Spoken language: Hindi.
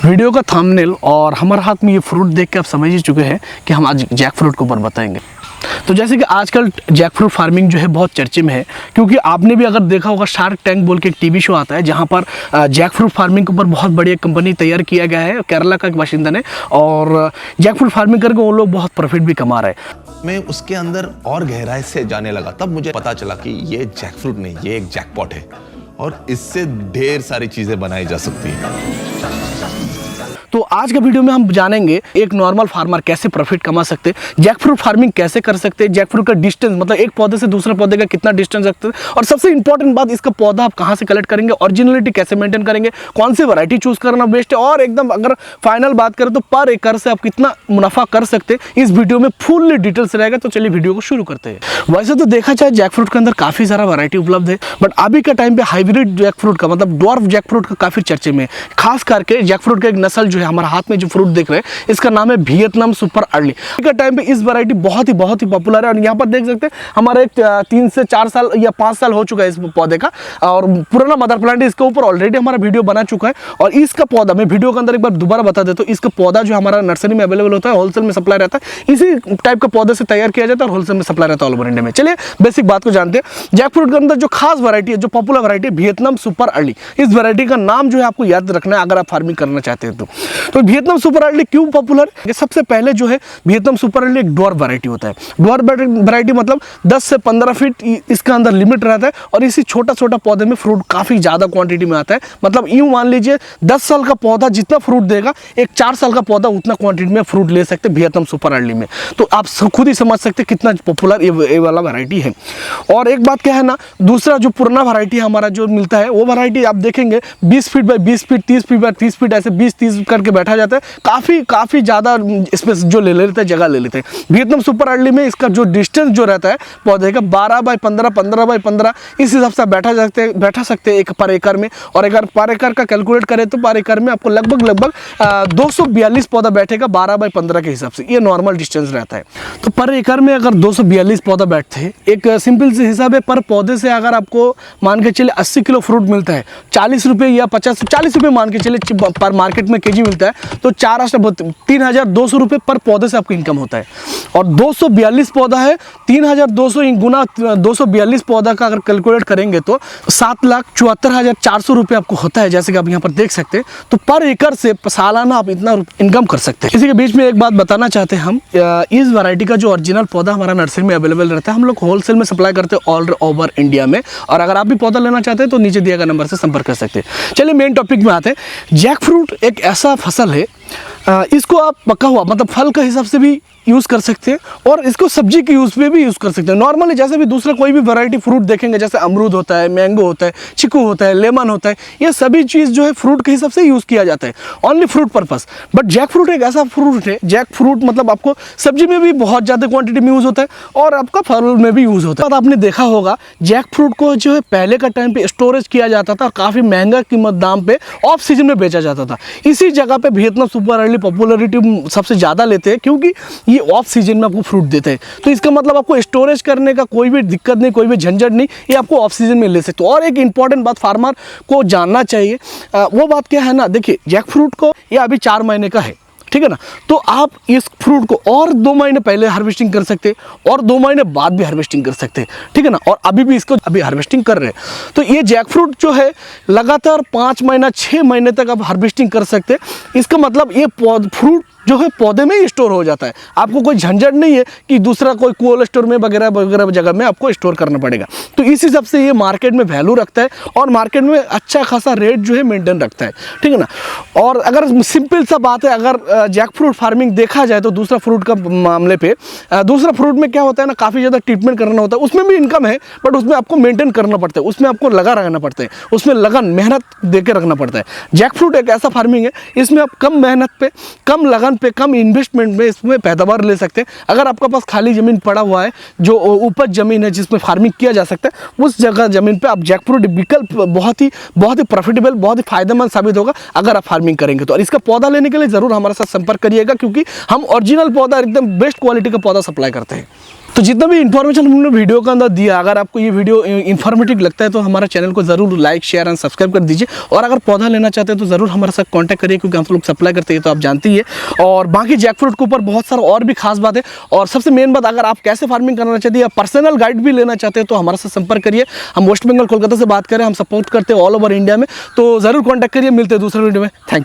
वीडियो का थंबनेल और हमारे हाथ में ये फ्रूट देख के आप समझ ही चुके हैं कि हम आज जैक फ्रूट के ऊपर बताएंगे। तो जैसे कि आजकल जैक फ्रूट फार्मिंग जो है बहुत चर्चे में है, क्योंकि आपने भी अगर देखा होगा शार्क टैंक बोल के एक टीवी शो आता है जहां पर जैक फ्रूट फार्मिंग के ऊपर बहुत बड़ी एक कंपनी तैयार किया गया है, केरला का एक बाशिंदा ने, और जैक फ्रूट फार्मिंग करके वो लोग बहुत प्रॉफिट भी कमा रहे हैं। मैं उसके अंदर और गहराई से जाने लगा, तब मुझे पता चला कि ये जैक फ्रूट नहीं, ये एक जैकपॉट है और इससे ढेर सारी चीजें बनाई जा सकती हैं। तो आज के वीडियो में हम जानेंगे एक नॉर्मल फार्मर कैसे प्रॉफिट कमा सकते हैं, जैक फ्रूट फार्मिंग कैसे कर सकते हैं, जैक फ्रूट का डिस्टेंस मतलब एक पौधे से दूसरे पौधे का कितना डिस्टेंस रखते हैं, और सबसे इंपॉर्टेंट बात इसका पौधा आप कहां से कलेक्ट करेंगे, ओरिजिनलिटी कैसे मेंटेन करेंगे, कौन सी वैरायटी चूज करना बेस्ट है, और एकदम अगर फाइनल बात करें तो पर एकड़ से आप कितना मुनाफा कर सकते हैं, इस वीडियो में फुल डिटेल्स रहेगा। तो चलिए वीडियो को शुरू करते हैं। वैसे तो देखा जाए जैक फ्रूट के अंदर काफी सारा वैरायटी उपलब्ध है, बट अभी का टाइम पे हाइब्रिड जैक फ्रूट का मतलब ड्वार्फ जैक फ्रूट का काफी चर्चे में, खास करके जैक फ्रूट का एक नस्ल जो है हमारे हाथ में जो फ्रूट देख रहे हैं इसका नाम है वियतनाम सुपर अर्ली। का टाइम पे इस वैरायटी बहुत ही पॉपुलर है, और यहाँ पर देख सकते हैं हमारे एक 3 से 4 साल या 5 साल हो चुका है इस पौधे का, और पुराना मदर प्लांट इसके ऊपर ऑलरेडी हमारा वीडियो बना चुका है। और इसका पौधा मैं वीडियो के अंदर एक बार दोबारा बता देता हूँ, इसका पौधा जो हमारा नर्सरी में अवेलेबल होता है, होलसेल में सप्लाई रहता है, इसी टाइप का पौधे से तैयार किया जाता है और होलसेल में सप्लाई रहता है ऑल ओवर इंडिया में। चलिए बेसिक बात को जानते हैं। जैक फ्रूट के अंदर जो खास वैरायटी है, जो पॉपुलर वैरायटी है, वियतनाम सुपर अर्ली। इस वैरायटी का नाम जो है आपको याद रखना है अगर आप फार्मिंग करना चाहते हैं तो वियतनाम सुपर अर्ली क्यों पॉपुलर? सबसे पहले जो है वियतनाम सुपर अर्ली एक ड्वार्फ वैरायटी होता है। ड्वार्फ वैरायटी मतलब 10 से 15 फीट इसका अंदर लिमिट रहता है, और इसी छोटा पौधे में फ्रूट काफी ज्यादा क्वांटिटी में आता है। मतलब यूं मान लीजिए 10 साल का पौधा जितना फ्रूट देगा, एक 4 साल का पौधा उतना क्वांटिटी में फ्रूट ले सकते हैं वियतनाम सुपर अर्ली में। तो आप खुद ही समझ सकते हैं कितना पॉपुलर ये वाला वैरायटी है। और एक बात क्या है ना, दूसरा जो पुराना वैरायटी हमारा जो मिलता है, वो वैरायटी आप देखेंगे 20 feet by 20 feet, 30 feet by 30 feet, ऐसे 20-30 करके बैठा जाता है। काफी ज्यादा स्पेस जो ले लेते हैं, जगह ले लेते हैं। वियतनाम सुपर अर्ली में इसका जो डिस्टेंस जो रहता है पौधे का 12 बाय 15, 15 बाय 15, इस हिसाब से बैठा सकते हैं एक पर एकड़ में। और अगर पर एकड़ का कैलकुलेट करें तो पर एकड़ में आपको लगभग 242 पौधा बैठेगा 12 बाय 15 के हिसाब से। ये नॉर्मल डिस्टेंस रहता है। तो पर एकड़ में अगर 242 पौधा बैठते हैं, एक सिंपल से हिसाब है, पर पौधे से अगर आपको मान के चले 80 किलो फ्रूट मिलता है, 40 रुपये या 40 रुपये मान के चले पर मार्केट में केजी मिलता है, तो 3,200 रुपये पर पौधे से आपको इनकम होता है। और 242 पौधा है, 3,200 गुना 242 पौधा का अगर कैलकुलेट करेंगे तो 7,74,400 रुपये आपको होता है, जैसे कि आप यहाँ पर देख सकते हैं। तो पर एकड़ से सालाना आप इतना इनकम कर सकते हैं। इसी के बीच में एक बात बताना चाहते हैं हम, इस वैरायटी का जो ओरिजिनल पौधा हमारा नर्सरी में अवेलेबल रहता है, हम लोग होलसेल में सप्लाई करते हैं ऑल ओवर इंडिया में। और अगर आप भी पौधा लेना चाहते हैं तो नीचे दिए गए नंबर से संपर्क कर सकते हैं। चलिए मेन टॉपिक में आते हैं। जैक फ्रूट एक ऐसा फसल है, इसको आप पका हुआ मतलब फल के हिसाब से भी यूज़ कर सकते हैं, और इसको सब्जी के यूज़ पे भी यूज़ कर सकते हैं। नॉर्मली जैसे भी दूसरा कोई भी वैरायटी फ्रूट देखेंगे, जैसे अमरूद होता है, मैंगो होता है, चीकू होता है, लेमन होता है, ये सभी चीज़ जो है फ्रूट के हिसाब से यूज़ किया जाता है, only fruit purpose. But jackfruit एक ऐसा फ्रूट है, जैक फ्रूट मतलब आपको सब्जी में भी बहुत ज़्यादा क्वान्टिटी में यूज़ होता है और आपका फल में भी यूज़ होता है। तो आपने देखा होगा जैक फ्रूट को जो है पहले का टाइम पे स्टोरेज किया जाता था, काफ़ी महंगा कीमत दाम पे ऑफ सीजन में बेचा जाता था। इसी जगह पे वियतनाम सुपर अर्ली पॉपुलरिटी सबसे ज़्यादा लेते हैं, क्योंकि ये ऑफ सीजन में आपको फ्रूट देते हैं। तो इसका मतलब आपको स्टोरेज करने का कोई भी दिक्कत नहीं, कोई भी झंझट नहीं, ये आपको ऑफ सीजन में ले सकते हो। और एक इंपॉर्टेंट बात फार्मर को जानना चाहिए, वो बात क्या है ना, देखिए जैक फ्रूट को ये अभी 4 महीने का है, ठीक है ना, तो आप इस फ्रूट को और 2 महीने पहले हार्वेस्टिंग कर सकते हैं और 2 महीने बाद भी हार्वेस्टिंग कर सकते हैं, ठीक है ना। और अभी भी इसको हार्वेस्टिंग कर रहे हैं। तो ये जैक फ्रूट जो है लगातार 5 महीना 6 महीने तक आप हार्वेस्टिंग कर सकते हैं। इसका मतलब ये फ्रूट जो है पौधे में ही स्टोर हो जाता है, आपको कोई झंझट नहीं है कि दूसरा कोई कोल्ड स्टोर में वगैरह जगह में आपको स्टोर करना पड़ेगा। तो इस हिसाब से ये मार्केट में वैल्यू रखता है और मार्केट में अच्छा खासा रेट जो है मेंटेन रखता है, ठीक है ना। और अगर सिंपल सा बात है, अगर जैक फ्रूट फार्मिंग देखा जाए तो दूसरा फ्रूट का मामले पे, दूसरा फ्रूट में क्या होता है ना, काफ़ी ज़्यादा ट्रीटमेंट करना होता है, उसमें भी इनकम है बट उसमें आपको मेंटेन करना पड़ता है, उसमें आपको लगा रहना पड़ता है, उसमें लगन मेहनत दे के रखना पड़ता है। जैक फ्रूट एक ऐसा फार्मिंग है, इसमें आप कम मेहनत पे, कम लगन पे, कम इन्वेस्टमेंट में इसमें पैदावार ले सकते हैं। अगर आपका पास खाली ज़मीन पड़ा हुआ है, जो उपज ज़मीन है जिसमें फार्मिंग किया जा सकता है, उस जगह ज़मीन पे आप जैक फ्रूट विकल्प बहुत ही प्रॉफिटेबल, बहुत ही फायदेमंद साबित होगा अगर आप फार्मिंग करेंगे तो। और इसका पौधा लेने के लिए ज़रूर हमारे साथ संपर्क करिएगा, क्योंकि हम ओरिजिनल पौधा एकदम बेस्ट क्वालिटी का पौधा सप्लाई करते हैं। तो जितना भी इन्फॉर्मेशन हमने वीडियो के अंदर दिया, अगर आपको ये वीडियो इन्फॉर्मेटिव लगता है तो हमारा चैनल को जरूर लाइक शेयर एंड सब्सक्राइब कर दीजिए। और अगर पौधा लेना चाहते हैं तो ज़रूर हमारे साथ कांटेक्ट करिए, क्योंकि हम लोग सप्लाई करते हैं तो आप जानती ही है। और बाकी जैकफ्रूट के ऊपर बहुत सारा और भी खास बात है। और सबसे मेन बात, अगर आप कैसे फार्मिंग करना चाहते हैं या पर्सनल गाइड भी लेना चाहते हैं तो हमारे साथ संपर्क करिए। हम वेस्ट बंगाल कोलकाता से बात करें, हम सपोर्ट करते हैं ऑल ओवर इंडिया में, तो ज़रूर कॉन्टैक्ट करिए। मिलते हैं दूसरे वीडियो में। Thank you.